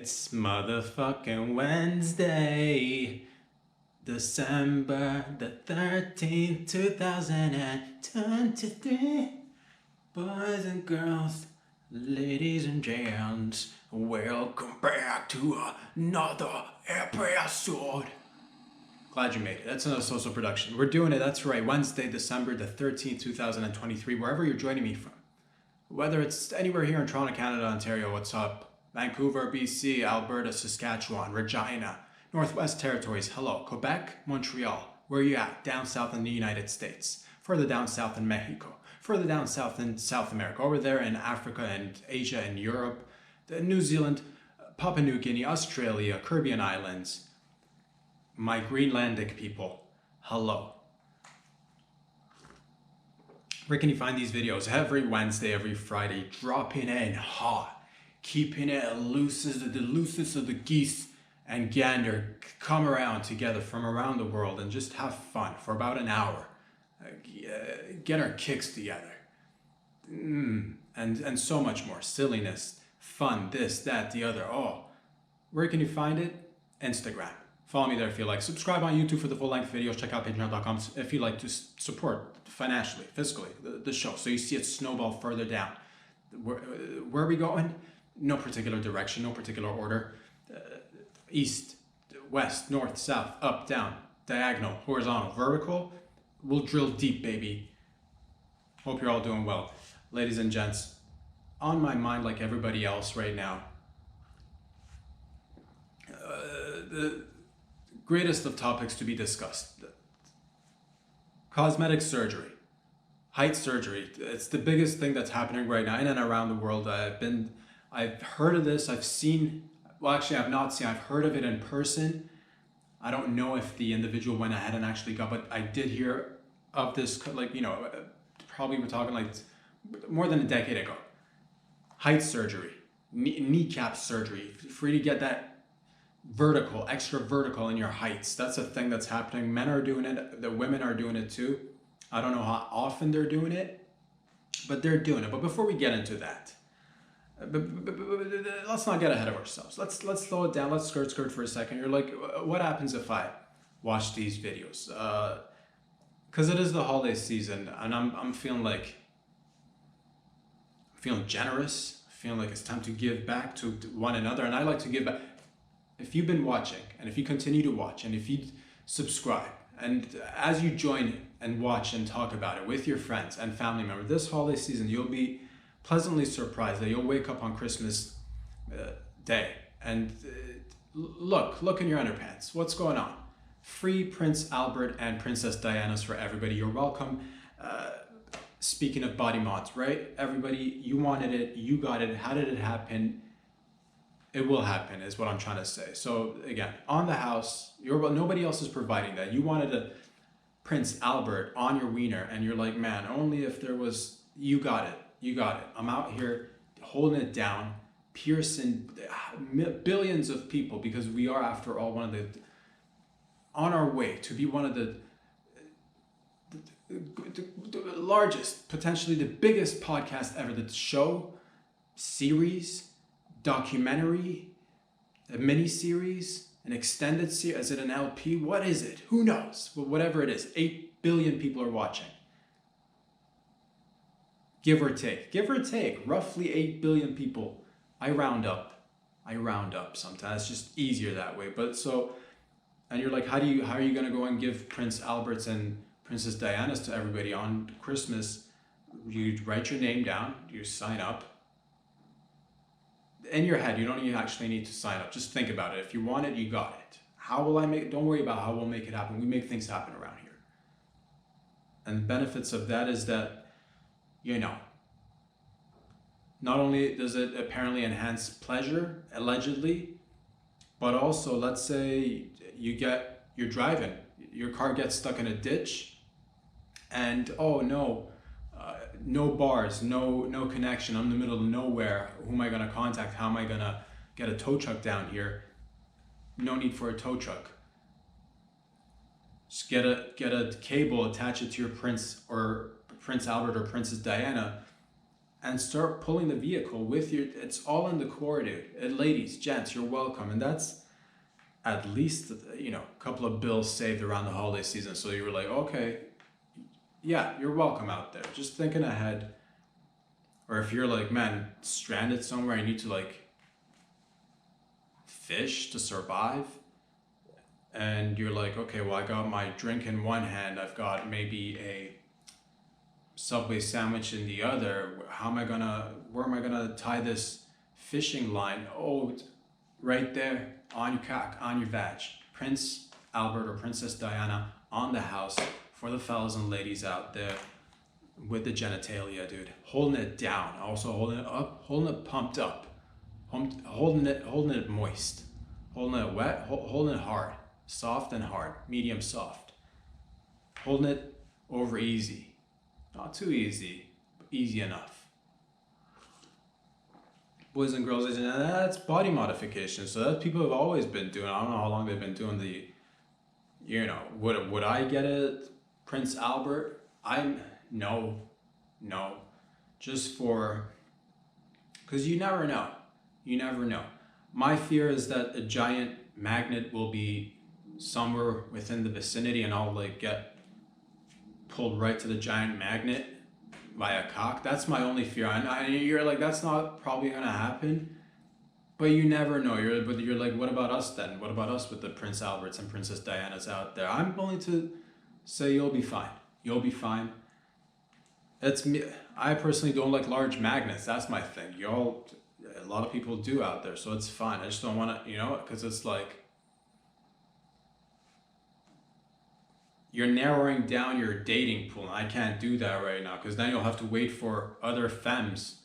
It's motherfucking Wednesday, December the 13th, 2023. Boys and girls, ladies and gents, welcome back to another episode. Glad you made it. That's another social production. We're doing it, that's right, Wednesday, December the 13th, 2023, wherever you're joining me from. Whether it's anywhere here in Toronto, Canada, Ontario, what's up? Vancouver, BC, Alberta, Saskatchewan, Regina, Northwest Territories, hello. Quebec, Montreal, where are you at? Down south in the United States, further down south in Mexico, further down south in South America, over there in Africa and Asia and Europe, New Zealand, Papua New Guinea, Australia, Caribbean Islands, my Greenlandic people, hello. Where can you find these videos? Every Wednesday, every Friday, dropping in hot. Keeping it loose as the loosest of the geese and gander come around together from around the world and just have fun for about an hour. Get our kicks together. And so much more. Silliness, fun, this, that, the other. Oh, where can you find it? Instagram. Follow me there if you like. Subscribe on YouTube for the full-length videos. Check out patreon.com if you like to support financially, fiscally, the show. So you see it snowball further down. Where are we going? No particular direction, no particular order. East, west, north, south, up, down, diagonal, horizontal, vertical. We'll drill deep, baby. Hope you're all doing well. Ladies and gents, on my mind like everybody else right now, the greatest of topics to be discussed. Cosmetic surgery, height surgery. It's the biggest thing that's happening right now in and around the world. I've heard of this, I've seen, well actually I've not seen, I've heard of it in person. I don't know if the individual went ahead and actually got, but I did hear of this, like, you know, probably we're talking like more than a decade ago. Height surgery, kneecap surgery, free to get that vertical, extra vertical in your heights. That's a thing that's happening. Men are doing it, the women are doing it too. I don't know how often they're doing it, but they're doing it. But before we get into that, let's not get ahead of ourselves. Let's slow it down. Let's skirt for a second. You're like, what happens if I watch these videos? Because it is the holiday season, and I'm feeling generous. Feeling like it's time to give back to one another, and I like to give back. If you've been watching, and if you continue to watch, and if you subscribe, and as you join and watch and talk about it with your friends and family members, this holiday season, you'll be pleasantly surprised that you'll wake up on Christmas Day and look in your underpants. What's going on? Free Prince Albert and Princess Diana's for everybody. You're welcome. Speaking of body mods, right? Everybody, you wanted it, you got it. How did it happen? It will happen is what I'm trying to say. So again, on the house, nobody else is providing that. You wanted a Prince Albert on your wiener and you're like, man, only if there was, you got it. You got it. I'm out here holding it down, piercing billions of people, because we are, after all, on our way to be one of the largest, potentially the biggest podcast ever. The show, series, documentary, a mini series, an extended series. Is it an LP? What is it? Who knows? But whatever it is, 8 billion people are watching. Give or take, roughly 8 billion people. I round up sometimes. It's just easier that way. But so, and you're like, how are you going to go and give Prince Albert's and Princess Diana's to everybody on Christmas? You write your name down, you sign up. In your head, you don't even actually need to sign up. Just think about it. If you want it, you got it. How will I make it? Don't worry about how we'll make it happen. We make things happen around here. And the benefits of that is that, you know, not only does it apparently enhance pleasure, allegedly, but also, let's say you're driving, your car gets stuck in a ditch, and oh no, no bars, no connection, I'm in the middle of nowhere, who am I gonna contact? How am I gonna get a tow truck down here? No need for a tow truck. Just get a cable, attach it to your Prince Albert or Princess Diana, and start pulling the vehicle with your, it's all in the core, dude. And ladies, gents, you're welcome. And that's at least, you know, a couple of bills saved around the holiday season. So you were like, okay, yeah, you're welcome out there. Just thinking ahead. Or if you're like, man, stranded somewhere, you need to like fish to survive. And you're like, okay, well, I got my drink in one hand. I've got maybe a Subway sandwich in the other. Where am I gonna tie this fishing line? Oh, it's right there on your cock, on your vag. Prince Albert or Princess Diana on the house for the fellas and ladies out there with the genitalia, dude. Holding it down, also holding it up, holding it pumped up, holding it moist, holding it wet, holding it hard, soft and hard, medium soft, holding it over easy, not too easy, but easy enough. Boys and girls, and that's body modification. So that people have always been doing. I don't know how long they've been doing the, you know, would I get it, Prince Albert? No, just for, because you never know. My fear is that a giant magnet will be somewhere within the vicinity and I'll like get pulled right to the giant magnet by a cock. That's my only fear. And you're like, that's not probably gonna happen, but you never know. You're like, what about us then? What about us with the Prince Alberts and Princess Dianas out there? I'm willing to say you'll be fine. You'll be fine. That's me. I personally don't like large magnets. That's my thing. A lot of people do out there, so it's fine. I just don't want to, you know, because it's like you're narrowing down your dating pool. And I can't do that right now because then you'll have to wait for other femmes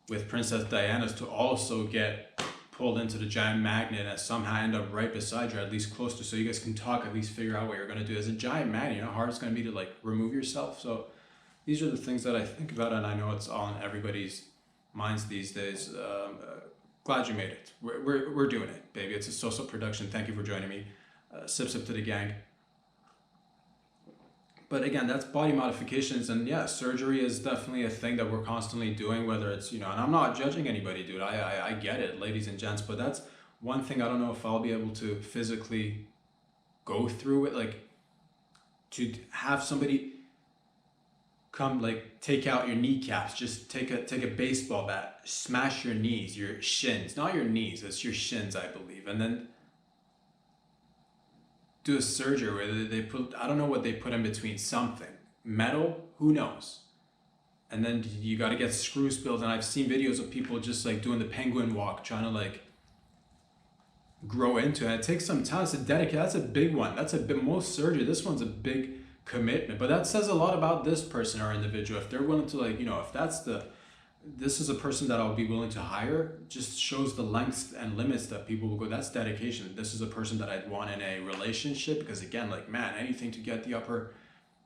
with Princess Diana's to also get pulled into the giant magnet and somehow end up right beside you, or at least close to, so you guys can talk, at least figure out what you're going to do. As a giant magnet, you know how hard it's going to be to like remove yourself. So these are the things that I think about, and I know it's on everybody's minds these days. Glad you made it. We're doing it, baby. It's a social production. Thank you for joining me. Sip to the gang. But again, that's body modifications, and yeah, surgery is definitely a thing that we're constantly doing, whether it's, you know, and I'm not judging anybody, dude. I get it, ladies and gents, but that's one thing I don't know if I'll be able to physically go through it, like to have somebody come like take out your kneecaps, just take a baseball bat, smash your knees, your shins, not your knees, it's your shins, I believe, and then do a surgery where they put, I don't know what they put in between, something metal, who knows, and then you got to get screws built. And I've seen videos of people just like doing the penguin walk, trying to like grow into it. It takes some time. It's a dedication. That's a big one. That's a bit, most surgery, this one's a big commitment, but that says a lot about this person or individual. If they're willing to, like, you know, if this is a person that I'll be willing to hire, just shows the lengths and limits that people will go. That's dedication. This is a person that I'd want in a relationship, because again, like, man, anything to get the upper,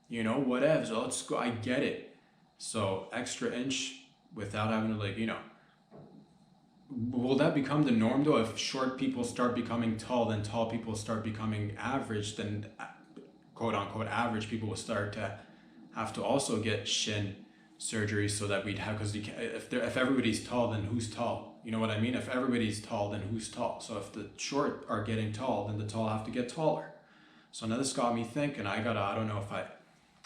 you know, whatever. So let's go. I get it. So extra inch without having to, like, you know, will that become the norm though? If short people start becoming tall, then tall people start becoming average, then quote unquote average people will start to have to also get shin surgery, so that we'd have, because if everybody's tall, then who's tall? You know what I mean? If everybody's tall, then who's tall? So if the short are getting tall, then the tall have to get taller. So now this got me thinking. I don't know if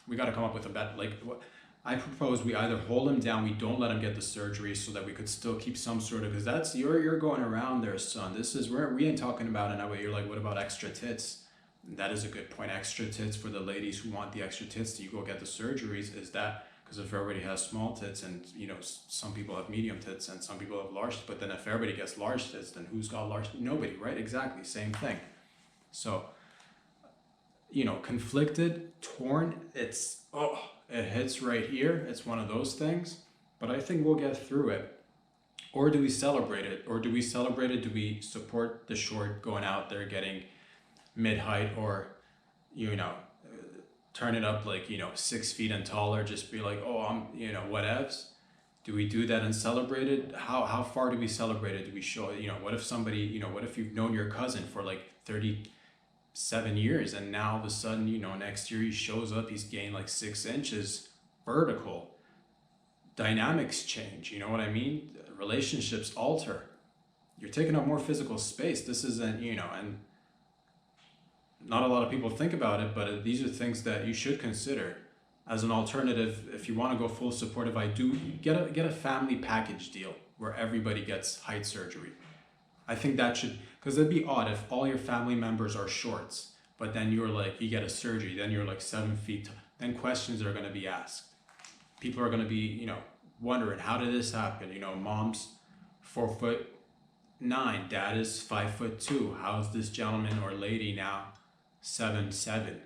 we gotta come up with a bet. Like, what I propose, we either hold him down, we don't let him get the surgery, so that we could still keep some sort of, because that's you're going around there, son. This is where we ain't talking about it now, but you're like, what about extra tits? That is a good point. Extra tits for the ladies who want the extra tits. Do you go get the surgeries? Is that because if everybody has small tits, and you know, some people have medium tits and some people have large, but then if everybody gets large tits, then who's got large? Nobody, right? Exactly, same thing. So, you know, conflicted, torn, it hits right here. It's one of those things, but I think we'll get through it. Or do we celebrate it? Do we support the short going out there getting mid-height, or, you know, turn it up, like, you know, 6 feet and taller, just be like, oh, I'm, you know, whatevs. Do we do that and celebrate it? How far do we celebrate it? Do we show, you know, what if somebody, you know, what if you've known your cousin for like 37 years and now all of a sudden, you know, next year he shows up, he's gained like 6 inches vertical. dynamics change. You know what I mean? Relationships alter. You're taking up more physical space. This isn't, and not a lot of people think about it, but these are things that you should consider as an alternative. If you want to go full supportive, I do get a family package deal where everybody gets height surgery. I think that should, because it'd be odd if all your family members are shorts, but then you're like, you get a surgery, then you're like 7 feet tall. Then questions are going to be asked. People are going to be, wondering, how did this happen? Mom's 4'9", dad is 5'2". How's this gentleman or lady now 7'7"?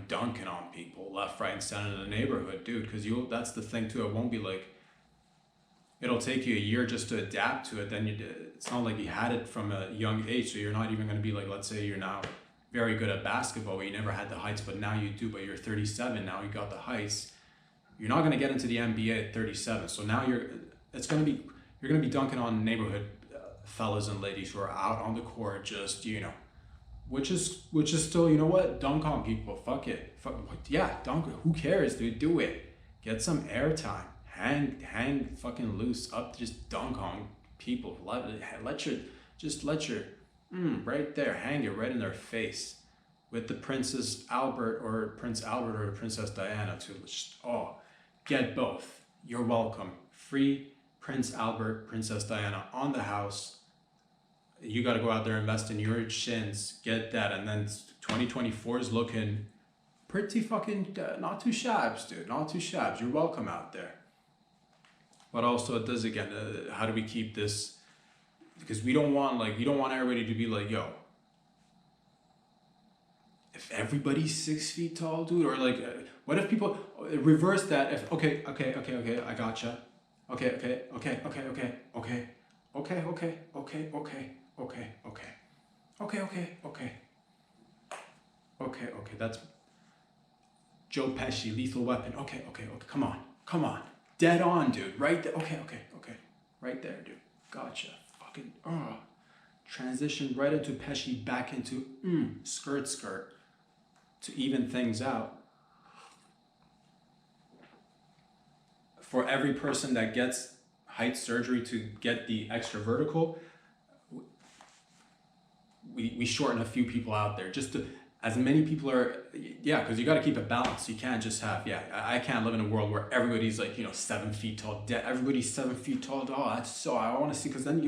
Dunking on people left, right, and center in the neighborhood, dude. Because that's the thing too. It won't be like, it'll take you a year just to adapt to it. Then it's not like you had it from a young age, so you're not even going to be like, let's say you're now very good at basketball, but you never had the heights, but now you do. But you're 37 now, you got the heights. You're not going to get into the NBA at 37. So now you're going to be dunking on neighborhood fellas and ladies who are out on the court, just which is still, dunk on people. Fuck it. Yeah, dunk. Who cares, dude? Do it. Get some airtime. Hang fucking loose up. Just dunk on people. Let your right there. Hang it right in their face. With the Princess Albert or Prince Albert or the Princess Diana to get both. You're welcome. Free Prince Albert, Princess Diana on the house. You got to go out there, invest in your shins, get that, and then 2024 is looking pretty fucking not too shabs, dude. Not too shabs. You're welcome out there. But also, it does again. How do we keep this? Because you don't want everybody to be like, yo. If everybody's 6 feet tall, dude, or like, what if people reverse that? If okay, I gotcha. Okay. That's Joe Pesci, Lethal Weapon. Okay. Come on. Dead on, dude. Right there. Okay. Right there, dude. Gotcha. Fucking transition right into Pesci, back into skirt to even things out. For every person that gets height surgery to get the extra vertical, we shorten a few people out there, just to, as many people are, because you got to keep it balanced. You can't just have, I can't live in a world where everybody's like, 7 feet tall, everybody's 7 feet tall. I want to see, because then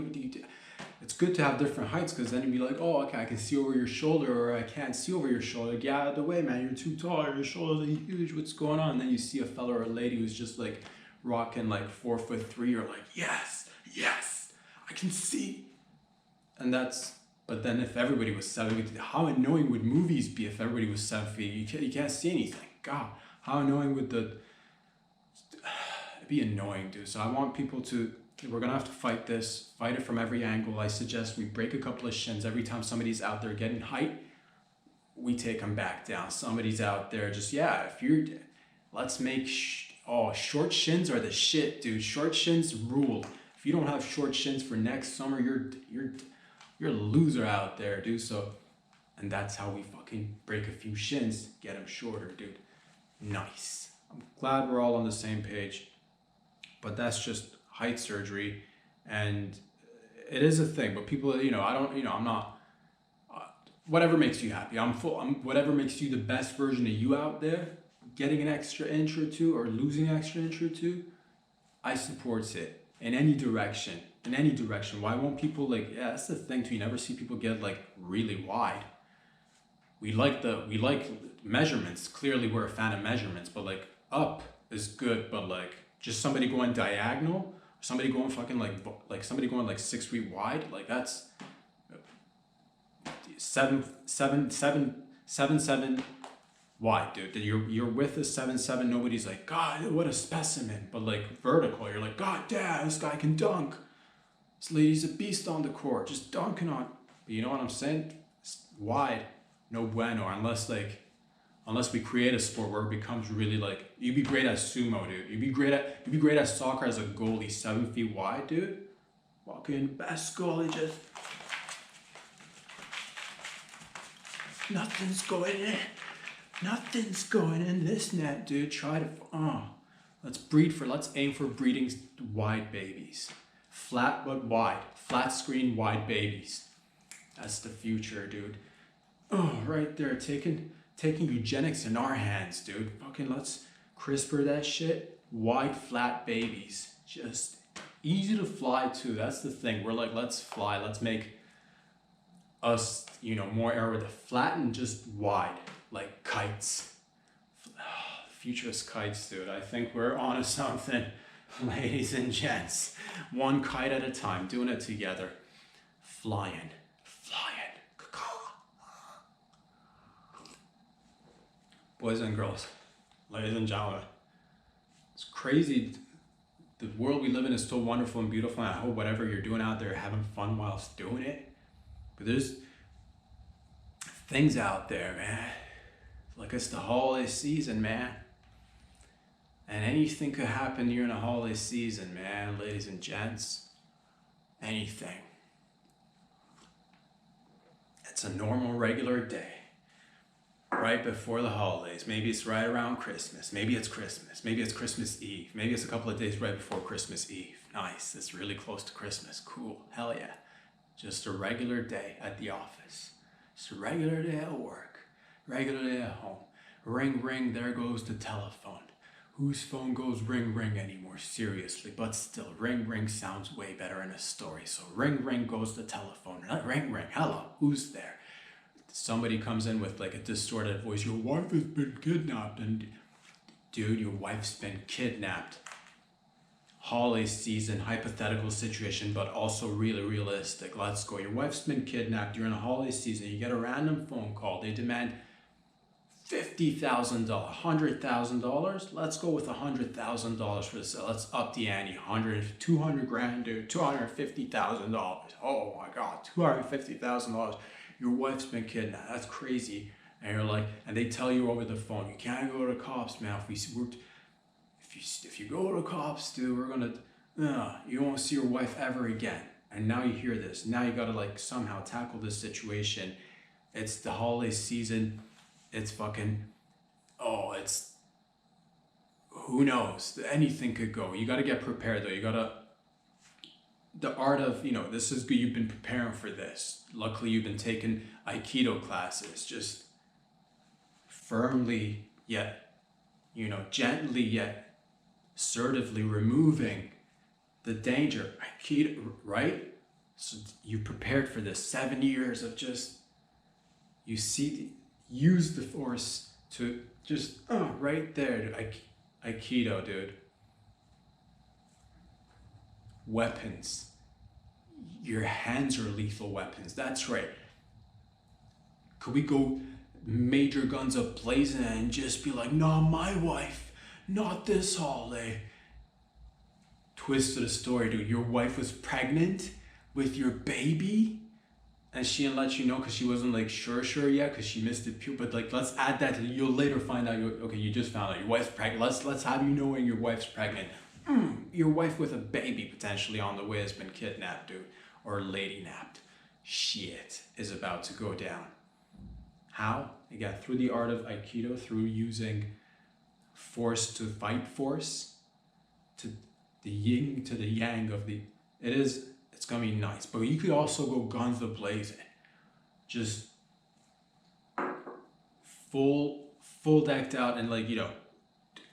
it's good to have different heights, because then you'd be like, oh, okay, I can see over your shoulder, or I can't see over your shoulder. Get out of the way, man, you're too tall, your shoulders are huge, what's going on? And then you see a fella or a lady who's just like rocking like 4'3", you're like, yes, I can see. And but then if everybody was 7 feet, how annoying would movies be if everybody was 7 feet? You can't see anything. God, how annoying would it'd be annoying, dude. So I want people to, we're gonna have to fight it from every angle. I suggest we break a couple of shins every time somebody's out there getting height. We take them back down. Somebody's out there just, let's make, short shins are the shit, dude. Short shins rule. If you don't have short shins for next summer, you're a loser out there, dude. So, and that's how we fucking break a few shins, get them shorter, dude. Nice. I'm glad we're all on the same page. But that's just height surgery, and it is a thing. But people, I'm not. Whatever makes you happy. Whatever makes you the best version of you out there. Getting an extra inch or two, or losing an extra inch or two, I support it in any direction. Why won't people that's the thing too. You never see people get like really wide. We like measurements. Clearly we're a fan of measurements, but like up is good, but like just somebody going diagonal, somebody going fucking like somebody going like 6 feet wide, like that's 7 wide, dude. Your width is 7'7". Nobody's like, God, what a specimen. But like vertical, you're like, God damn, this guy can dunk. This lady's a beast on the court, just dunking on. But you know what I'm saying? It's wide, no bueno. Unless we create a sport where it becomes really like, you'd be great at sumo, dude. You'd be great at soccer as a goalie, 7 feet wide, dude. Fucking best goalie, just nothing's going in this net, dude. Let's aim for breeding wide babies. Flat but wide. Flat screen wide babies. That's the future, dude. Oh, right there, taking eugenics in our hands, dude. Fucking let's CRISPR that shit. Wide, flat babies. Just easy to fly too. That's the thing. We're like, let's fly. Let's make us, more air flat and just wide, like kites. Futurist kites, dude. I think we're onto something, ladies and gents. One kite at a time, doing it together. Flying. Boys and girls, ladies and gentlemen, it's crazy. The world we live in is so wonderful and beautiful, and I hope whatever you're doing out there, having fun whilst doing it. But there's things out there, man. Like it's the holiday season, man. And anything could happen during the holiday season, man, ladies and gents. Anything. It's a normal, regular day. Right before the holidays. Maybe it's right around Christmas. Maybe it's Christmas. Maybe it's Christmas Eve. Maybe it's a couple of days right before Christmas Eve. Nice. It's really close to Christmas. Cool. Hell yeah. Just a regular day at the office. Just a regular day at work. Regular day at home. Ring, ring. There goes the telephone. Whose phone goes ring, ring anymore? Seriously. But still, ring, ring sounds way better in a story. So ring, ring goes the telephone. Not ring, ring. Hello. Who's there? Somebody comes in with like a distorted voice. Your wife has been kidnapped. And dude, your wife's been kidnapped. Holiday season, hypothetical situation, but also really realistic. Let's go. Your wife's been kidnapped during the holiday season. You get a random phone call. They demand $50,000, $100,000. Let's go with $100,000 for this. Let's up the ante. 200 grand, dude. $250,000. Oh my God, $250,000. Your wife's been kidnapped. That's crazy. And you're like, and they tell you over the phone, you can't go to cops, man. If you go to cops, dude, we're gonna, you won't see your wife ever again. And now you hear this. Now you gotta like somehow tackle this situation. It's the holiday season. It's fucking, it's, who knows? Anything could go. You gotta get prepared though. You gotta, the art of, this is good. You've been preparing for this. Luckily, you've been taking Aikido classes, just firmly yet, gently yet assertively removing the danger. Aikido, right? So you prepared for this 7 years of just, use the force to just, right there, dude. Aikido, dude. Weapons. Your hands are lethal weapons. That's right. Could we go major guns up blazing and just be like, not my wife, not this holiday? Twist to the story, dude. Your wife was pregnant with your baby and she didn't let you know because she wasn't like sure yet because she missed it. But like, let's add that to, you'll later find out, you just found out your wife's pregnant. Let's have you knowing your wife's pregnant. Your wife with a baby potentially on the way has been kidnapped, dude, or lady napped. Shit is about to go down. How? Again, through the art of Aikido, through using force to fight force, to the yin to the yang of the, it's gonna be nice. But you could also go guns a-blazing. Just full decked out and like,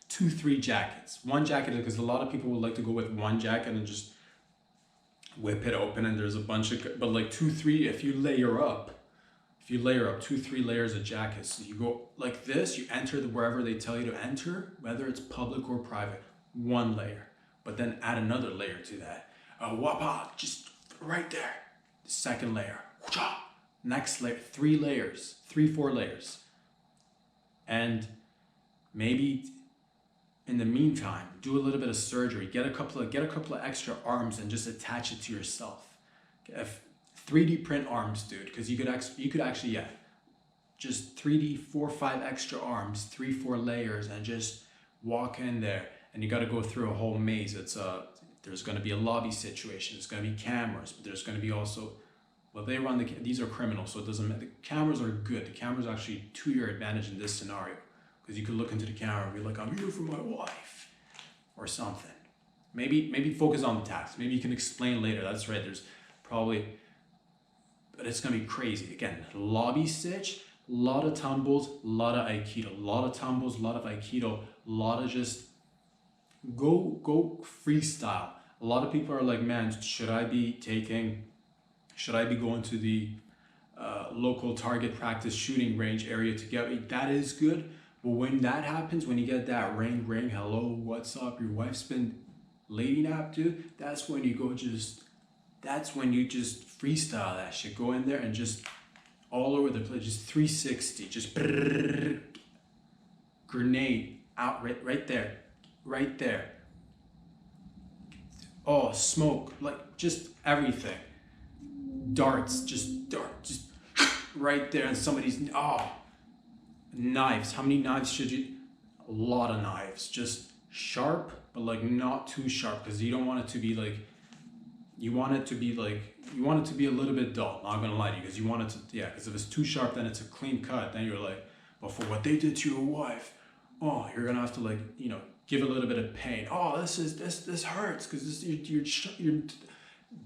2-3 jackets. One jacket, because a lot of people would like to go with one jacket and just whip it open and there's a bunch of, but like 2-3, if you layer up 2-3 layers of jackets, you go like this, you enter wherever they tell you to enter, whether it's public or private, one layer, but then add another layer to that. Wapa, just right there. Second layer. Next layer, 3 layers, 3-4 layers. And maybe in the meantime, do a little bit of surgery. Get a couple of extra arms and just attach it to yourself. 3D print arms, dude, because you could actually just 3D 4-5 extra arms, 3-4 layers, and just walk in there. And you got to go through a whole maze. There's going to be a lobby situation. There's going to be cameras, but there's going to be also, they run these are criminals, so it doesn't matter. The cameras are good. The cameras are actually to your advantage in this scenario. Because you could look into the camera and be like, I'm here for my wife. or something. Maybe focus on the tax. Maybe you can explain later. That's right. There's probably, but it's gonna be crazy. Again, lobby stitch, a lot of tumbles, a lot of aikido, a lot of tumbles, a lot of aikido, a lot of just go freestyle. A lot of people are like, man, should I be going to the local target practice shooting range area to get? That is good, but when that happens, when you get that ring, hello, what's up, your wife's been lady nap, dude, that's when you just freestyle that shit. Go in there and just all over the place, just 360, just brrr, grenade out, right there. Oh, smoke, like just everything. Darts, just right there, and somebody's, knives. How many knives should you? A lot of knives, just sharp, but like not too sharp, because you don't want it to be like, you want it to be a little bit dull, not gonna lie to you, because you want it to, because if it's too sharp, then it's a clean cut, then you're like, but for what they did to your wife, you're gonna have to like, give a little bit of pain. This hurts, because your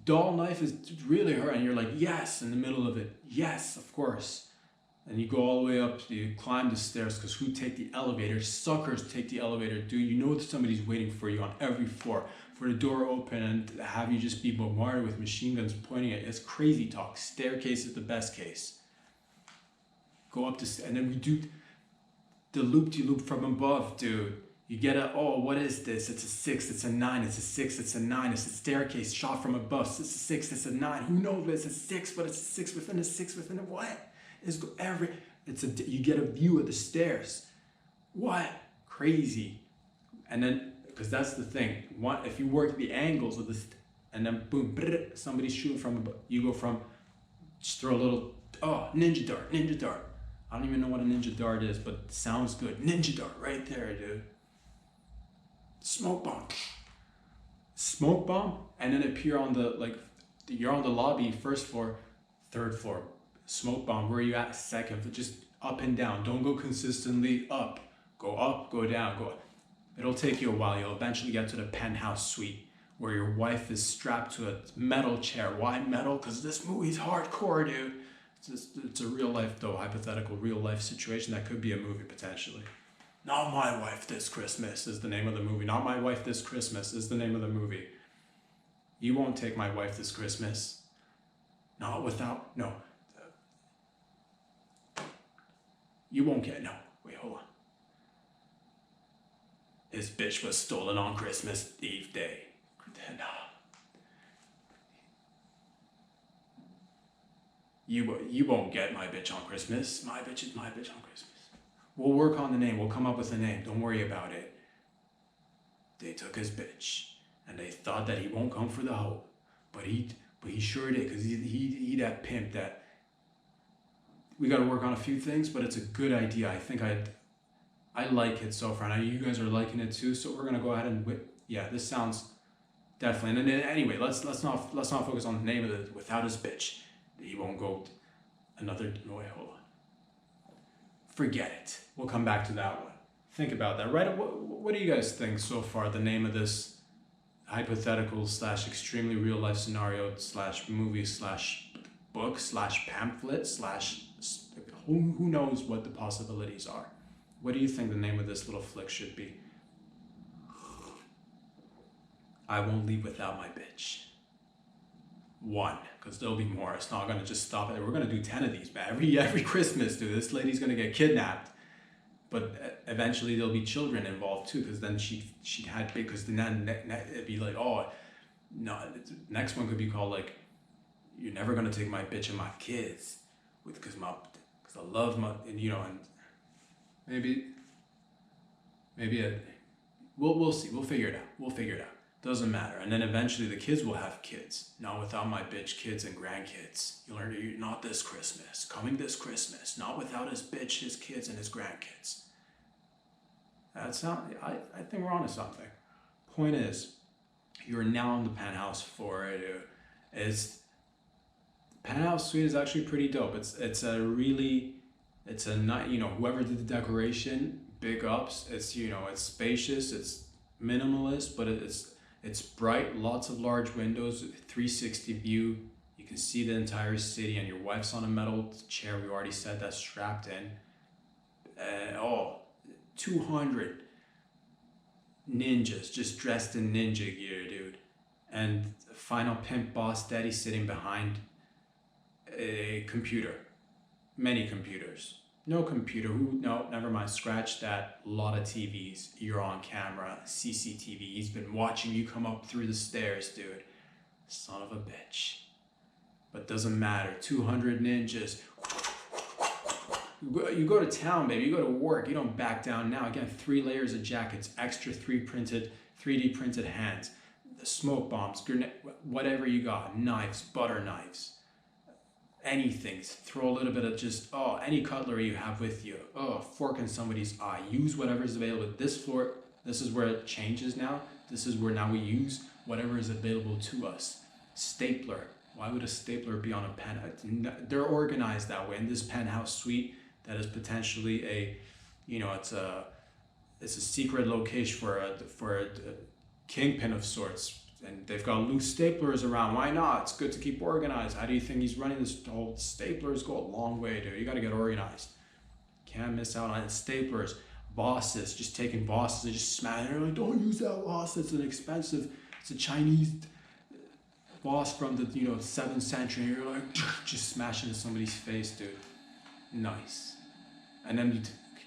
dull knife is really hurt, and you're like, yes, in the middle of it, yes, of course. And you go all the way up, you climb the stairs, because who take the elevator? Suckers take the elevator, dude. You know that somebody's waiting for you on every floor, for the door open, and have you just be bombarded with machine guns pointing at you. It's crazy talk. Staircase is the best case. Go up this, and then we do the loop-de-loop from above, dude. You get what is this? It's a 6, it's a 9, it's a 6, it's a 9, it's a staircase shot from above. It's a 6, it's a 9. Who knows? It's a 6, but it's a 6 within a 6 within a what? You get a view of the stairs. What? Crazy. And then, because that's the thing. If you work the angles of this, and then boom, brrr, somebody's shooting from above. You go from, just throw a little, ninja dart. I don't even know what a ninja dart is, but it sounds good. Ninja dart, right there, dude. Smoke bomb, and then appear on you're on the lobby, first floor, third floor. Smoke bomb, where are you at? Second, just up and down. Don't go consistently up, go down, go up. It'll take you a while. You'll eventually get to the penthouse suite where your wife is strapped to a metal chair. Why metal? Because this movie's hardcore, dude. It's a real life, though, hypothetical real life situation that could be a movie potentially. Not My Wife This Christmas is the name of the movie. Not My Wife This Christmas is the name of the movie. You won't take my wife this Christmas. No. You won't get, no. Wait, hold on. This bitch was stolen on Christmas Eve day. No. You won't get my bitch on Christmas. My bitch is my bitch on Christmas. We'll work on the name. We'll come up with a name. Don't worry about it. They took his bitch, and they thought that he won't come for the hoe, but he sure did, because he that pimp that. We got to work on a few things, but it's a good idea. I think I like it so far. Now you guys are liking it too, so we're gonna go ahead and this sounds definitely. And then anyway, let's not focus on the name of it. Without his bitch, he won't go. Another. No, wait, hold on. Forget it. We'll come back to that one. Think about that. Right? What do you guys think so far? The name of this hypothetical / extremely real life scenario / movie / book / pamphlet / who knows what the possibilities are. What do you think the name of this little flick should be? I won't leave without my bitch. 1, because there'll be more. It's not gonna just stop it. We're gonna do 10 of these, man. Every Christmas, dude. This lady's gonna get kidnapped, but eventually there'll be children involved too, because then she had big. Because then it'd be like, no. Next one could be called like, you're never gonna take my bitch and my kids, because I love my, and maybe we'll see. We'll figure it out. Doesn't matter. And then eventually the kids will have kids. Not without my bitch, kids and grandkids. You'll learn, not this Christmas. Coming this Christmas. Not without his bitch, his kids, and his grandkids. That's not, I think we're onto something. Point is, you're now in the penthouse for it. Penthouse suite is actually pretty dope. It's not, whoever did the decoration, big ups. It's, it's spacious. It's minimalist, but it's bright, lots of large windows, 360 view. You can see the entire city, and your wife's on a metal chair. We already said that's strapped in. 200 ninjas just dressed in ninja gear, dude. And final pimp boss daddy sitting behind a computer. Many computers. No computer. No, never mind. Scratch that. A lot of TVs. You're on camera. CCTV. He's been watching you come up through the stairs, dude. Son of a bitch. But doesn't matter. 200 ninjas. You go to town, baby. You go to work. You don't back down now. Again, 3 layers of jackets. Extra 3D printed hands. The smoke bombs. Grenade, whatever you got. Knives. Butter knives. Anything. Throw a little bit of just, any cutlery you have with you. Fork in somebody's eye. Use whatever's available. This floor, this is where it changes now. This is where now we use whatever is available to us. Stapler. Why would a stapler be on a pen? They're organized that way. In this penthouse suite, that is potentially it's a secret location for a kingpin of sorts. And they've got loose staplers around. Why not? It's good to keep organized. How do you think he's running this whole staplers go a long way, dude. You got to get organized. Can't miss out on it. Staplers, bosses, just taking bosses and just smashing. They're like, don't use that boss. It's an expensive. It's a Chinese boss from the 7th century. And you're like, just smashing into somebody's face, dude. Nice. And then you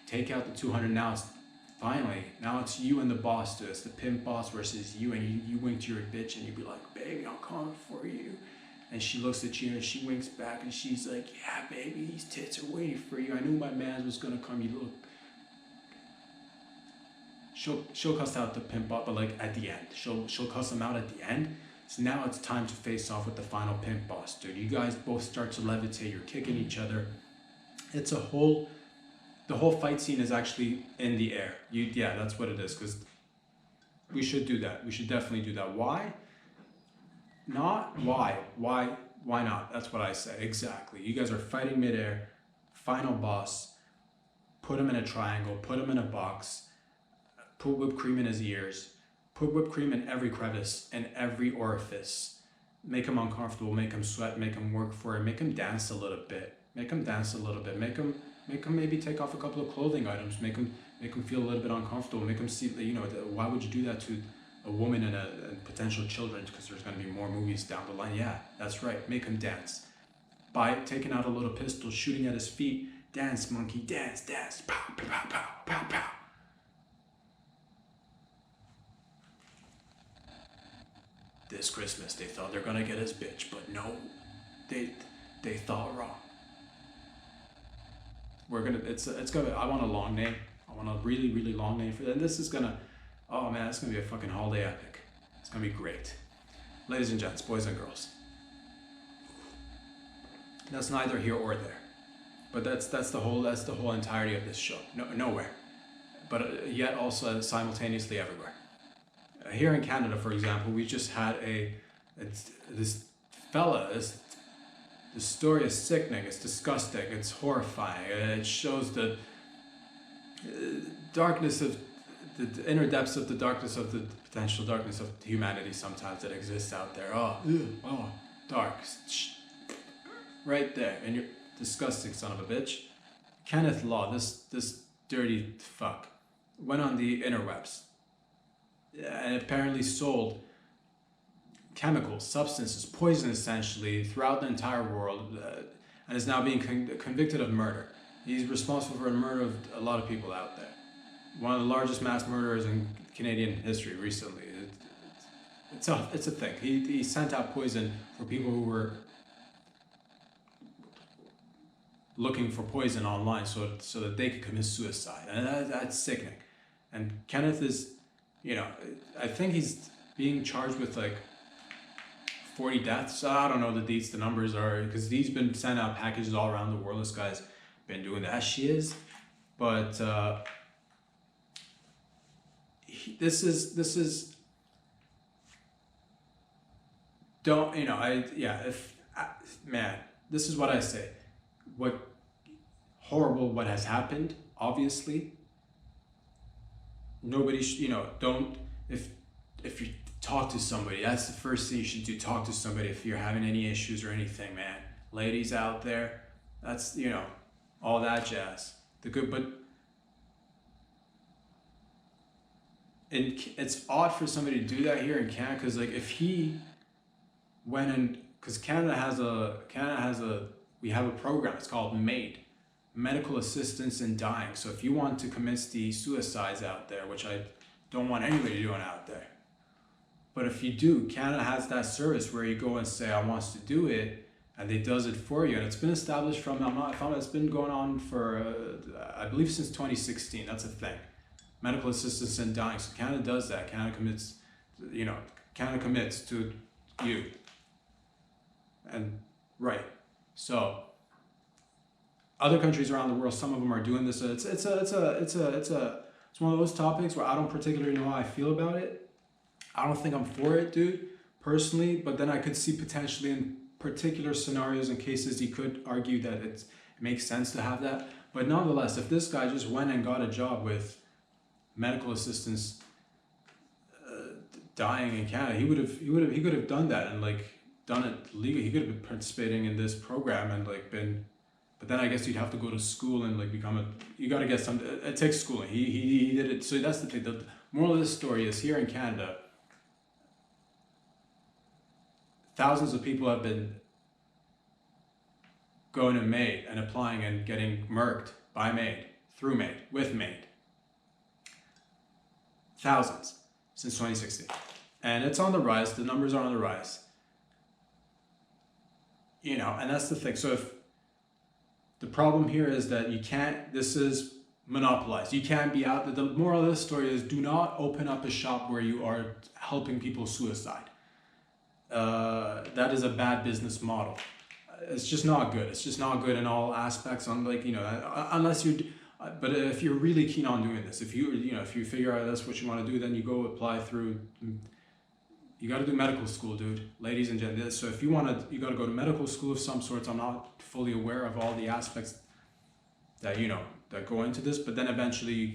take out the 200. Now it's you and the boss, dude. It's the pimp boss versus you, and you wink to your bitch and you be like, baby, I'm coming for you. And she looks at you and she winks back and she's like, yeah, baby, these tits are waiting for you. I knew my man was gonna come. You look. She'll cuss out the pimp boss, but like at the end. She'll cuss him out at the end. So now it's time to face off with the final pimp boss, dude. You guys both start to levitate. You're kicking each other. It's the whole fight scene is actually in the air. That's what it is, because we should do that. We should definitely do that. Why? Not why. Why not? That's what I say. Exactly. You guys are fighting midair. Final boss. Put him in a triangle. Put him in a box. Put whipped cream in his ears. Put whipped cream in every crevice and every orifice. Make him uncomfortable. Make him sweat. Make him work for it. Make him dance a little bit. Make him maybe take off a couple of clothing items. Make him feel a little bit uncomfortable. Make him see, why would you do that to a woman and potential children? Because there's going to be more movies down the line. Yeah, that's right. Make him dance. By taking out a little pistol, shooting at his feet. Dance, monkey, dance, dance. Pow, pow, pow, pow, pow, pow. This Christmas, they thought they're going to get his bitch, but no, they thought wrong. I want a long name. I want a really, really long name for that. And this is gonna, it's gonna be a fucking holiday epic. It's gonna be great. Ladies and gents, boys and girls. That's neither here or there. But that's the whole entirety of this show. Nowhere. But yet also simultaneously everywhere. Here in Canada, for example, we just had this fella, the story is sickening, it's disgusting, it's horrifying. It shows the darkness of the inner depths of the darkness of the potential darkness of humanity sometimes that exists out there. Dark. Right there. And you're disgusting son of a bitch. Kenneth Law, this dirty fuck, went on the interwebs and apparently sold chemicals, substances, poison essentially throughout the entire world, and is now being convicted of murder. He's responsible for the murder of a lot of people out there. One of the largest mass murderers in Canadian history recently. It's a thing. He sent out poison for people who were looking for poison online so that they could commit suicide, and that's sickening. And Kenneth is, I think he's being charged with like 40 deaths. I don't know the numbers are, because he's been sending out packages all around the world. This guy's been doing that. She is, but this is don't this is what I say. What has happened, obviously. Nobody don't if you talk to somebody, that's the first thing you should do. Talk to somebody if you're having any issues or anything, man. Ladies out there, that's, you know, all that jazz. The good, but it's odd for somebody to do that here in Canada, because like if he went and, because Canada has a we have a program, it's called MAID, Medical Assistance in Dying. So if you want to commit these suicides out there, which I don't want anybody doing out there, but if you do, Canada has that service where you go and say, I want to do it, and they does it for you. And it's been established from, it's been going on for, I believe since 2016, that's a thing. Medical assistance in dying. So Canada does that. Canada commits, you know, Canada commits to you. And right. So other countries around the world, some of them are doing this. It's one of those topics where I don't particularly know how I feel about it. I don't think I'm for it, dude, personally, but then I could see potentially in particular scenarios and cases you could argue that it makes sense to have that. But nonetheless, if this guy just went and got a job with medical assistance dying in Canada, he could have done that and like done it legally. He could have been participating in this program and like been, but then I guess you'd have to go to school and like you got to get some, it takes schooling. He did it. So that's the thing. The moral of this story is here in Canada, thousands of people have been going to MAID and applying and getting murked by MAID, through MAID, with MAID. Thousands since 2016. And it's on the rise, the numbers are on the rise. You know, and that's the thing. So if the problem here is that you can't, this is monopolized. You can't be out, the moral of this story is do not open up a shop where you are helping people suicide. That is a bad business model. It's just not good. It's just not good in all aspects. On like, you know, unless you're, but if you're really keen on doing this, if you figure out that's what you want to do, then you go apply through. You got to do medical school, dude, ladies and gentlemen. So if you want to, you got to go to medical school of some sorts. I'm not fully aware of all the aspects that, you know, that go into this, but then eventually you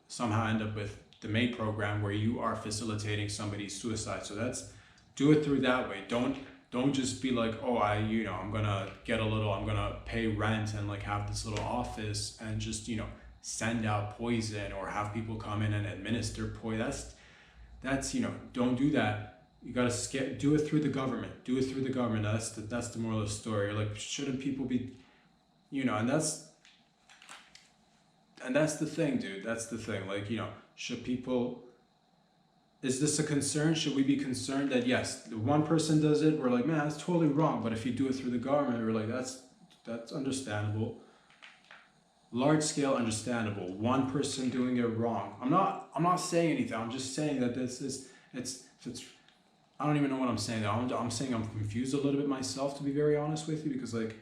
somehow end up with the MAID program where you are facilitating somebody's suicide. So that's, do it through that way. Don't just be like, oh, I'm gonna pay rent and like have this little office and just, you know, send out poison or have people come in and administer poison. That's you know, don't do that. You gotta do it through the government. Do it through the government. That's the moral of the story. Like, shouldn't people be, you know, and that's the thing, dude. That's the thing. Like, you know, should people, is this a concern? Should we be concerned that yes, one person does it, we're like, man, that's totally wrong. But if you do it through the government, we're like, that's understandable. Large scale, understandable. One person doing it wrong. I'm not saying anything. I'm just saying that it's I don't even know what I'm saying. I'm saying I'm confused a little bit myself, to be very honest with you, because like,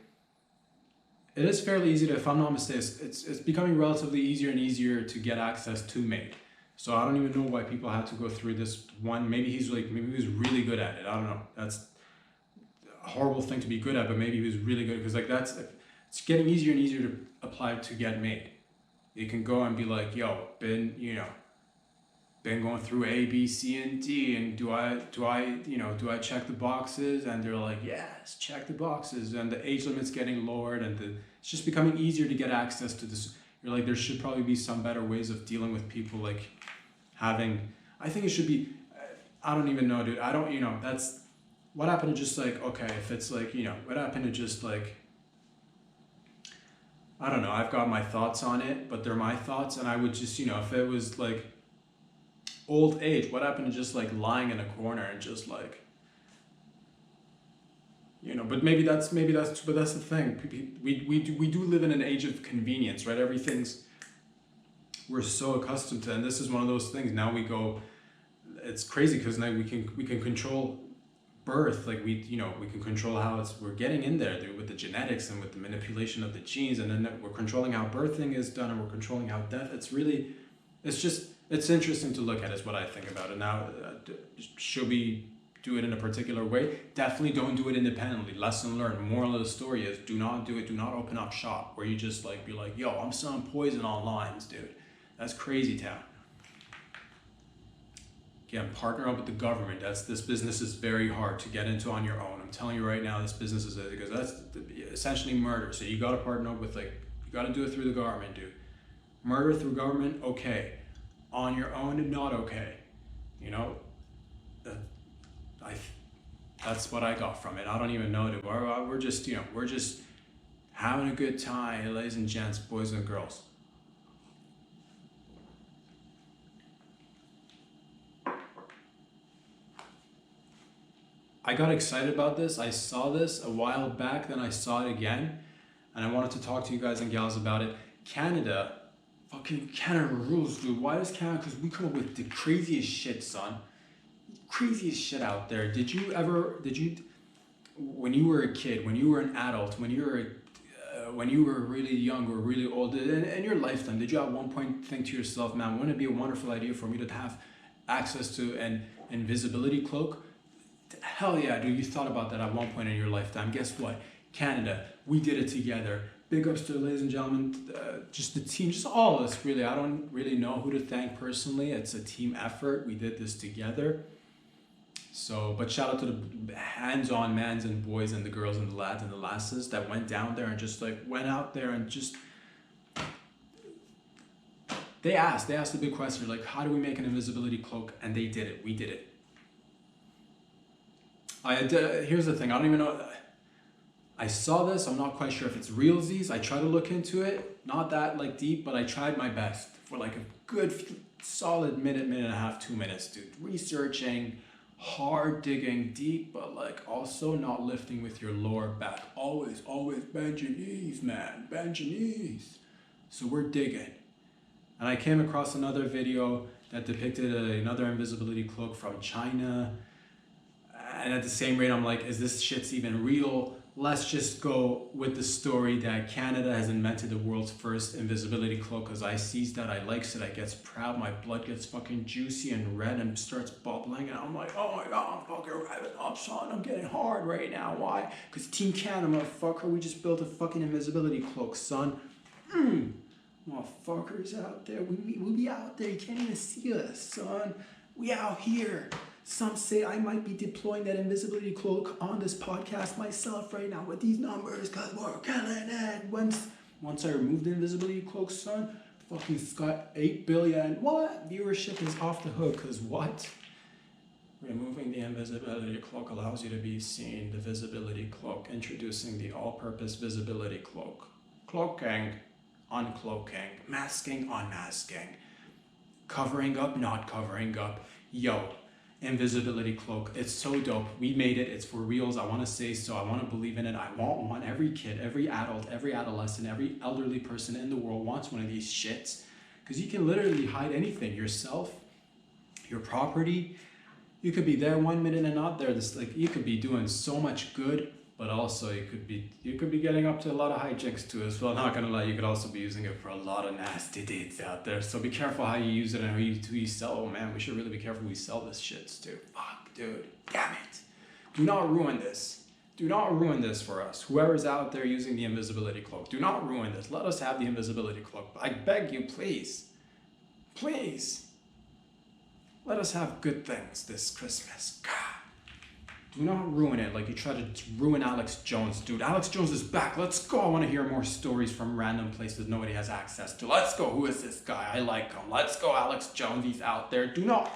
it is fairly easy to, if I'm not mistaken, it's becoming relatively easier and easier to get access to MAID. So I don't even know why people have to go through this one. Maybe he was really good at it. I don't know. That's a horrible thing to be good at, but maybe he was really good, because like it's getting easier and easier to apply to get MAID. You can go and be like, yo, been going through A, B, C, and D, and do I check the boxes? And they're like, yes, check the boxes. And the age limit's getting lowered, and it's just becoming easier to get access to this. You're like, there should probably be some better ways of dealing with people, like having, I think it should be, I don't even know, dude. I don't, that's, what happened to just like, okay, if it's like, what happened to just like, I don't know, I've got my thoughts on it, but they're my thoughts, and I would just, if it was like old age, what happened to just like lying in a corner and just like, but that's the thing. We do live in an age of convenience, right? We're so accustomed to, and this is one of those things. Now we go, it's crazy because now we can control birth, like we can control how we're getting in there, dude, with the genetics and with the manipulation of the genes, and then we're controlling how birthing is done, and we're controlling how death. It's interesting to look at, is what I think about it. Now, should we do it in a particular way? Definitely don't do it independently. Lesson learned. Moral of the story is, do not do it. Do not open up shop where you just like be like, yo, I'm selling poison on lines, dude. That's crazy town. Again, partner up with the government. This business is very hard to get into on your own. I'm telling you right now, this business is, because that's essentially murder. So you got to partner up with, like, you got to do it through the government, dude. Murder through government, okay. On your own, not okay. You know, that's what I got from it. I don't even know, dude. We're just, you know, we're just having a good time, ladies and gents, boys and girls. I got excited about this. I saw this a while back, then I saw it again, and I wanted to talk to you guys and gals about it. Canada, fucking Canada rules, dude. Why does Canada? Because we come up with the craziest shit, son. Craziest shit out there. Did you, when you were a kid, when you were an adult, when you were really young or really old, in your lifetime, did you at one point think to yourself, man, wouldn't it be a wonderful idea for me to have access to an invisibility cloak? Hell yeah, dude, you thought about that at one point in your lifetime. Guess what? Canada, we did it together. Big ups to, ladies and gentlemen, just the team, just all of us, really. I don't really know who to thank personally. It's a team effort. We did this together. So, but shout out to the hands-on mans and boys and the girls and the lads and the lasses that went down there and just like went out there and just, they asked the big question, like, how do we make an invisibility cloak? And they did it. We did it. Here's the thing, I don't even know, I saw this, I'm not quite sure if it's realsies. I tried to look into it, not that like deep, but I tried my best for like a good solid minute and a half, 2 minutes, dude. Researching, hard digging, deep, but like also not lifting with your lower back. Always bend your knees, man, bend your knees. So we're digging. And I came across another video that depicted another invisibility cloak from China. And at the same rate, I'm like, is this shit's even real? Let's just go with the story that Canada has invented the world's first invisibility cloak, because I sees that, I likes it, I gets proud, my blood gets fucking juicy and red and starts bubbling, and I'm like, oh my god, I'm fucking revving up, son, I'm getting hard right now. Why? Because Team Canada, motherfucker, we just built a fucking invisibility cloak, son. Motherfuckers out there, we be out there, you can't even see us, son. We out here. Some say I might be deploying that invisibility cloak on this podcast myself right now with these numbers, because we're killing it. Once I remove the invisibility cloak, son, fucking got 8 billion. What? Viewership is off the hook, because what? Removing the invisibility cloak allows you to be seen. The visibility cloak, introducing the all-purpose visibility cloak. Cloaking, uncloaking, masking, unmasking. Covering up, not covering up. Yo. Invisibility cloak, it's so dope. We made it, it's for reals. I want to say so, I want to believe in it. I want one. Every kid, every adult, every adolescent, every elderly person in the world wants one of these shits, because you can literally hide anything, yourself, your property. You could be there 1 minute and not there. This, like, you could be doing so much good, but also you could be getting up to a lot of hijinks too as well. Not gonna lie, you could also be using it for a lot of nasty deeds out there. So be careful how you use it and who you sell. Oh man, we should really be careful who we sell this shit to. Fuck, dude, damn it. Do not ruin this. Do not ruin this for us. Whoever's out there using the invisibility cloak, do not ruin this. Let us have the invisibility cloak. I beg you, please. Please. Let us have good things this Christmas. God. Do not ruin it like you tried to ruin Alex Jones, dude. Alex Jones is back. Let's go. I want to hear more stories from random places nobody has access to. Let's go. Who is this guy? I like him. Let's go, Alex Jones. He's out there. Do not,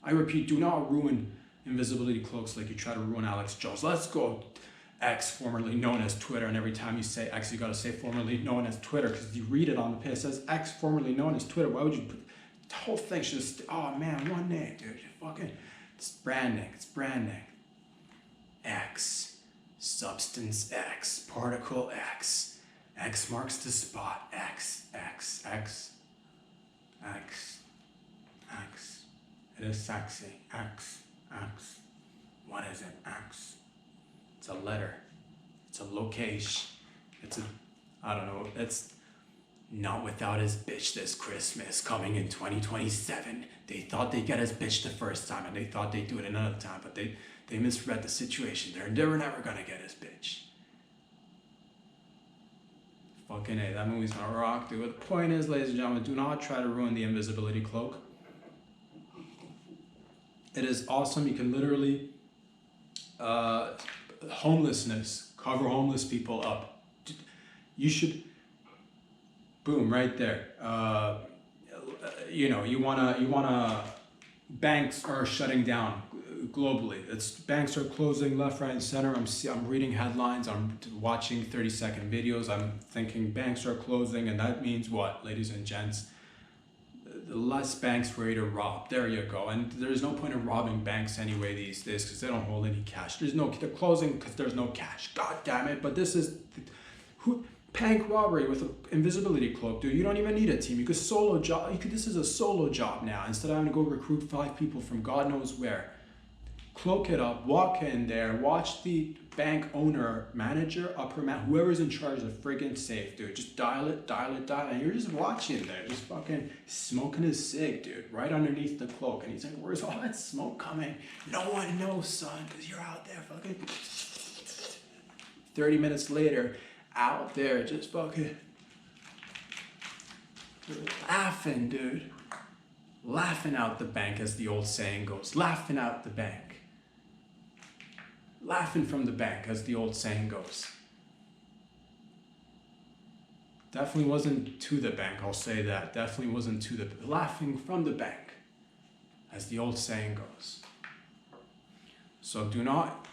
I repeat, do not ruin invisibility cloaks like you try to ruin Alex Jones. Let's go. X, formerly known as Twitter, and every time you say X, you gotta say formerly known as Twitter, because you read it on the page. It says X, formerly known as Twitter. Why would you put the whole thing? Should just, oh man, one name, dude. Fucking, it's branding. It's branding. X, substance X, particle X, X marks the spot, X, X, X, X, X, it is sexy, X, X, what is it, X, it's a letter, it's a location, it's a, I don't know, it's not without his bitch this Christmas, coming in 2027, they thought they'd get his bitch the first time, and they thought they'd do it another time, but they misread the situation. They were never gonna get his bitch. Fucking A, that movie's gonna rock, dude. But the point is, ladies and gentlemen, do not try to ruin the invisibility cloak. It is awesome. You can literally, homelessness, cover homeless people up. You should, boom, right there. You know, you wanna, banks are shutting down globally. Banks are closing left, right, and center. I'm reading headlines. I'm watching 30-second videos. I'm thinking banks are closing, and that means what, ladies and gents? The less banks ready to rob. There you go. And there's no point in robbing banks anyway these days because they don't hold any cash. They're closing because there's no cash. God damn it! But this is bank robbery with an invisibility cloak, dude. You don't even need a team. You could solo job. This is a solo job now. Instead of having to go recruit 5 people from God knows where. Cloak it up, walk in there, watch the bank owner, manager, upper man, whoever's in charge of the friggin' safe, dude. Just dial it, and you're just watching there, just fucking smoking his cig, dude, right underneath the cloak. And he's like, where's all that smoke coming? No one knows, son, because you're out there fucking 30 minutes later, out there just fucking laughing, dude. Laughing out the bank, as the old saying goes. Laughing out the bank. Laughing from the bank, as the old saying goes. Definitely wasn't to the bank, I'll say that. Definitely wasn't to the... Laughing from the bank, as the old saying goes. So do not...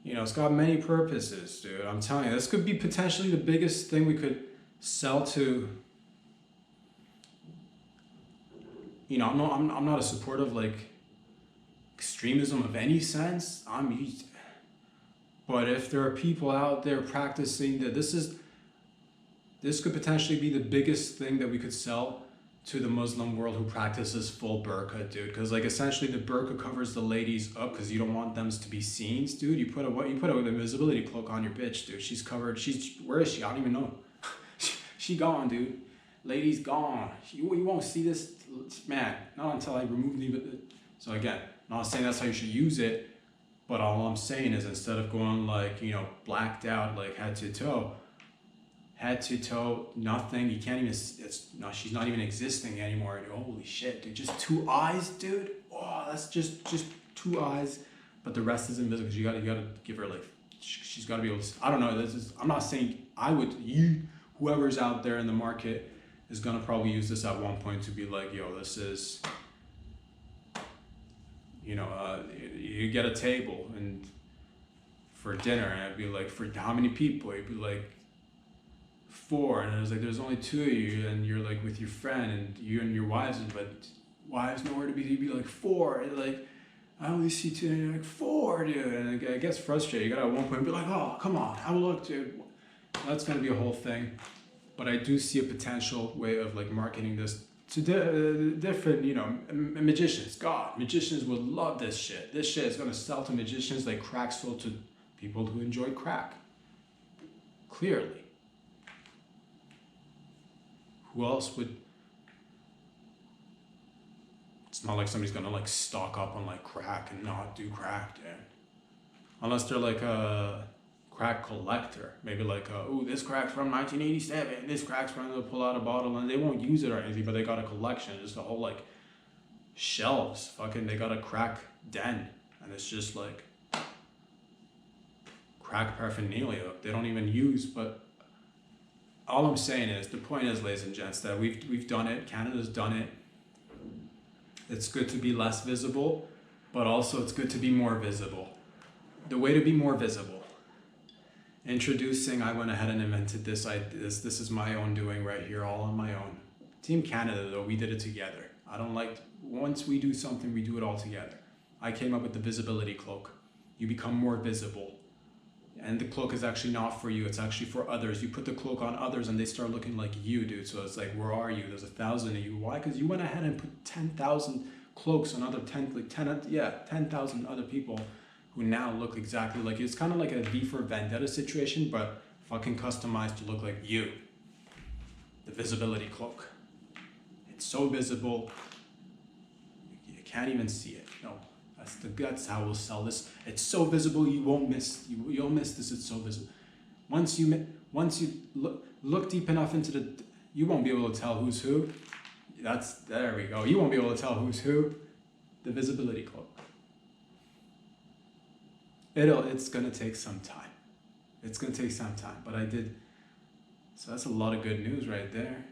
You know, it's got many purposes, dude. I'm telling you, this could be potentially the biggest thing we could sell to... You know, I'm not a supporter of like extremism of any sense. But if there are people out there practicing that, this could potentially be the biggest thing that we could sell to the Muslim world who practices full burqa, dude. Because like essentially the burqa covers the ladies up because you don't want them to be seen, dude. You put an invisibility cloak on your bitch, dude. She's covered. Where is she? I don't even know. She gone, dude. Lady's gone. You won't see this, man, not until I remove the... So again, not saying that's how you should use it, but all I'm saying is instead of going like, you know, blacked out like head to toe, nothing, you can't even, she's not even existing anymore. Dude. Holy shit, dude, just 2 eyes, dude. Oh, that's just 2 eyes, but the rest is invisible because you gotta give her like, she's gotta be able to, I don't know, I'm not saying whoever's out there in the market is gonna probably use this at one point to be like, yo, this is, you know, you get a table and for dinner, and it'd be like, for how many people? It'd be like 4, and it was like, there's only 2 of you, and you're like with your friend, and you and your wives, but wives nowhere to be. You'd be like 4, and like, I only see 2, and you're like 4, dude, and it gets frustrated. You gotta at one point be like, oh, come on, have a look, dude. That's gonna be a whole thing. But I do see a potential way of like marketing this to different, you know, magicians. God, magicians would love this shit. This shit is gonna sell to magicians like crack sold to people who enjoy crack. Clearly. Who else would? It's not like somebody's gonna like stock up on like crack and not do crack, dude. Unless they're like a crack collector, maybe like oh, this crack's from 1987, this crack's from, they'll pull out a bottle and they won't use it or anything, but they got a collection, just a whole like shelves, fucking, they got a crack den, and it's just like crack paraphernalia they don't even use. But all I'm saying is, the point is, ladies and gents, that we've done it, Canada's done it. It's good to be less visible, but also it's good to be more visible. The way to be more visible, introducing, I went ahead and invented this. This is my own doing right here, all on my own. Team Canada, though, we did it together. I don't like, once we do something, we do it all together. I came up with the visibility cloak. You become more visible. And the cloak is actually not for you, it's actually for others. You put the cloak on others and they start looking like you, dude. So it's like, where are you? There's 1,000 of you. Why? Because you went ahead and put 10,000 cloaks on other 10,000 other people who now look exactly like you. It's kind of like a V for Vendetta situation, but fucking customized to look like you. The visibility cloak. It's so visible, you can't even see it. No, that's how we'll sell this. It's so visible, you won't miss. You'll miss this. It's so visible. Once you look deep enough into you won't be able to tell who's who. There we go. You won't be able to tell who's who. the Visibility Cloak. It's gonna take some time. It's gonna take some time, but I did. So that's a lot of good news right there.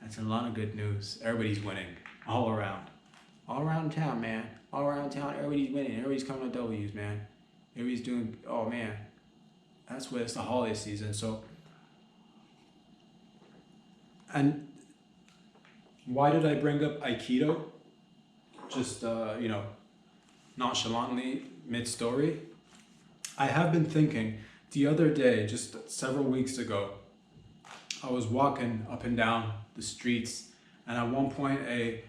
That's a lot of good news. Everybody's winning all around. All around town, man. All around town, everybody's winning. Everybody's coming to W's, man. Everybody's doing, oh man. That's what it's the holiday season. So, and why did I bring up Aikido? Just, nonchalantly, mid-story. I have been thinking the other day, just several weeks ago, I was walking up and down the streets, and at one point a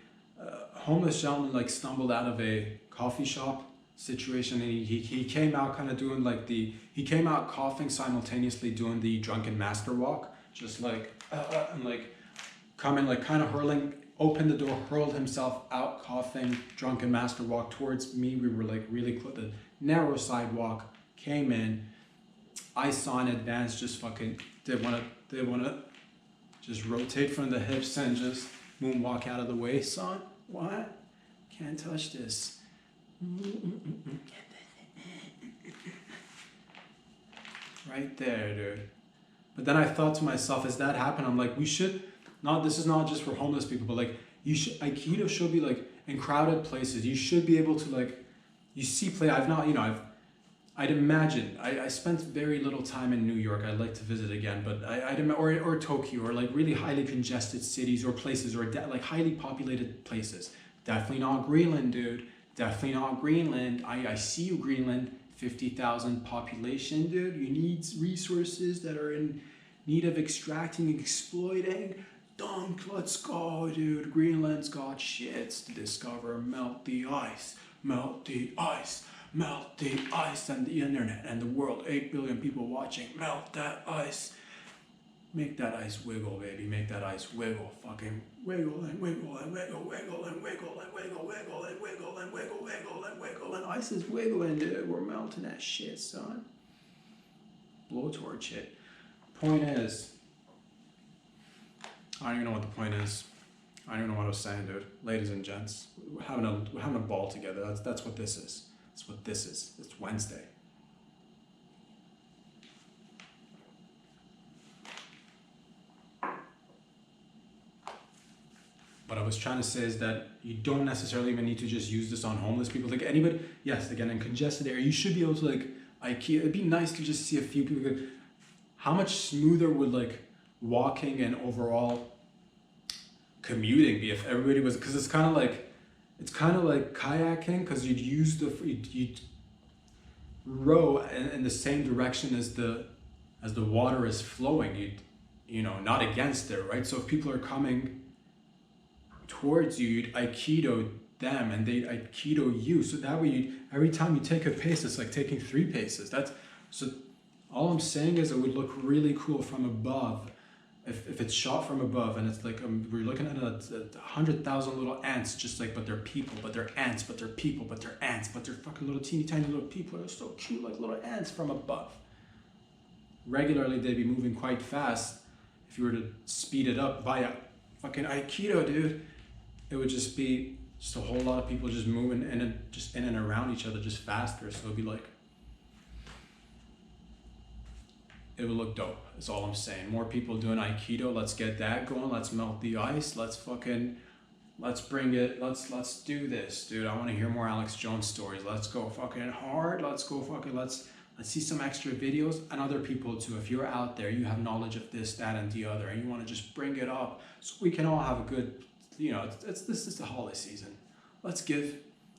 homeless gentleman stumbled out of a coffee shop situation, and he came out kind of doing he came out coughing, simultaneously doing the drunken master walk, just and coming kind of hurling, opened the door, hurled himself out coughing, drunken master walk towards me. We were really close, the narrow sidewalk, came in. I saw in advance, just fucking did wanna just rotate from the hips and just moonwalk out of the way, son. What? Can't touch this. Right there, dude. But then I thought to myself, as that happened, I'm like, this is not just for homeless people, but Aikido should be in crowded places. You should be able to you see play. I'd imagine, I spent very little time in New York. I'd like to visit again, but or Tokyo, or really highly congested cities or places, or highly populated places. Definitely not Greenland, dude. Definitely not Greenland. I see you, Greenland. 50,000 population, dude. You need resources that are in need of extracting, exploiting. Dunk, let's go, dude. Greenland's got shits to discover. Melt the ice. Melt the ice. Melt the ice, and the internet and the world. 8 billion people watching. Melt that ice. Make that ice wiggle, baby. Make that ice wiggle. Fucking wiggle and wiggle and wiggle, wiggle and wiggle and wiggle, wiggle and wiggle and wiggle, wiggle and wiggle. And ice is wiggling, dude. We're melting that shit, son. Blowtorch it. Point is, I don't even know what the point is. I don't even know what I was saying, dude. Ladies and gents, we're having a ball together. That's what this is. That's what this is. It's Wednesday. What I was trying to say is that you don't necessarily even need to just use this on homeless people. Anybody, yes, again, in congested area, you should be able to IKEA. It'd be nice to just see a few people. How much smoother would walking and overall commuting be if everybody was? Because it's kind of like kayaking, because you'd row in the same direction as the water is flowing. Not against it, right? So if people are coming towards you, you'd Aikido them and they'd Aikido you. So that way, every time you take a pace, it's like taking 3 paces. So all I'm saying is it would look really cool from above. If it's shot from above, and it's we're looking at 100,000 little ants, but they're people, but they're ants, but they're people, but they're ants, but they're fucking little teeny tiny little people. They're so cute, like little ants from above. Regularly, they'd be moving quite fast. If you were to speed it up via fucking Aikido, dude, it would just be a whole lot of people just moving in and around each other just faster. So it'd be it would look dope. That's all I'm saying. More people doing Aikido. Let's get that going. Let's melt the ice. Let's bring it. Let's do this, dude. I want to hear more Alex Jones stories. Let's go fucking hard. Let's see some extra videos, and other people too. If you're out there, you have knowledge of this, that, and the other, and you want to just bring it up so we can all have a good, this is the holiday season. Let's give.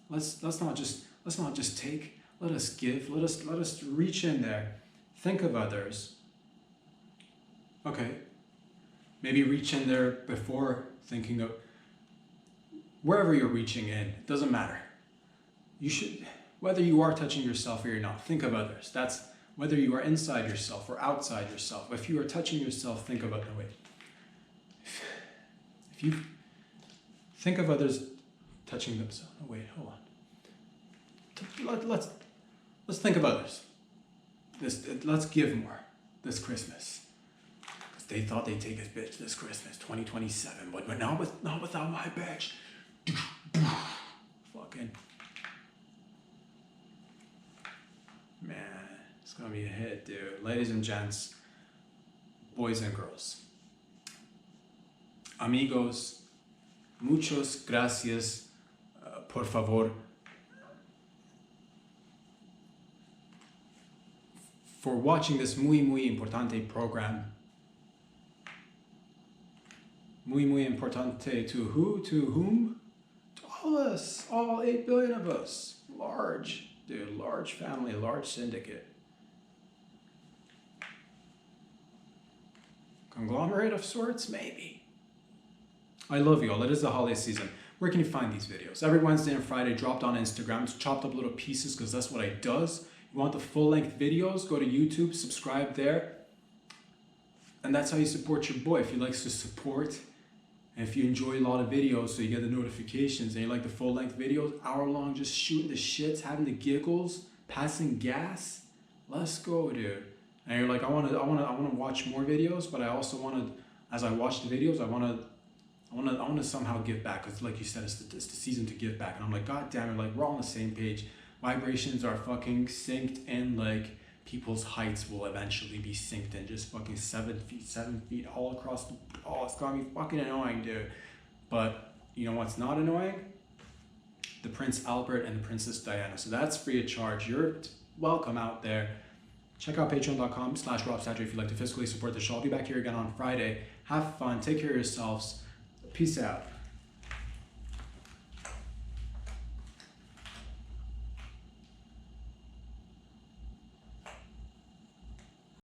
Let's not just take. Let us give. Let us reach in there. Think of others. Okay. Maybe reach in there before thinking of wherever you're reaching in. It doesn't matter. You should, whether you are touching yourself or you're not, think of others. That's whether you are inside yourself or outside yourself. If you are touching yourself, think of others. Wait. If you think of others touching themselves. Oh, wait, hold on. Let's think of others. Let's give more this Christmas. Because they thought they'd take his bitch this Christmas, 2027, but not without my bitch. fucking... Man, it's gonna be a hit, dude. Ladies and gents, boys and girls, amigos, muchos gracias, por favor, for watching this muy importante program. Muy importante to who? To whom? To all of us, all 8 billion of us. Large, dude, large family, large syndicate. Conglomerate of sorts, maybe. I love you all. It is the holiday season. Where can you find these videos? Every Wednesday and Friday, dropped on Instagram. It's chopped up little pieces because that's what I does. You want the full-length videos? Go to YouTube, subscribe there. And that's how you support your boy. If he likes to support, and if you enjoy a lot of videos so you get the notifications, and you like the full-length videos, hour-long, just shooting the shits, having the giggles, passing gas, let's go, dude. And you're like, I want to watch more videos, but I also want to, as I watch the videos, I want to somehow give back, because like you said, it's the season to give back. And I'm like, God damn it, like we're all on the same page. Vibrations are fucking synced in, like people's heights will eventually be synced in, just fucking 7 feet all across the, oh, it's gonna be fucking annoying, dude. But you know what's not annoying? The Prince Albert and the Princess Diana. So that's free of charge. You're welcome out there. Check out patreon.com/RobSaturday if you'd like to physically support the show. I'll be back here again on Friday. Have fun. Take care of yourselves. Peace out.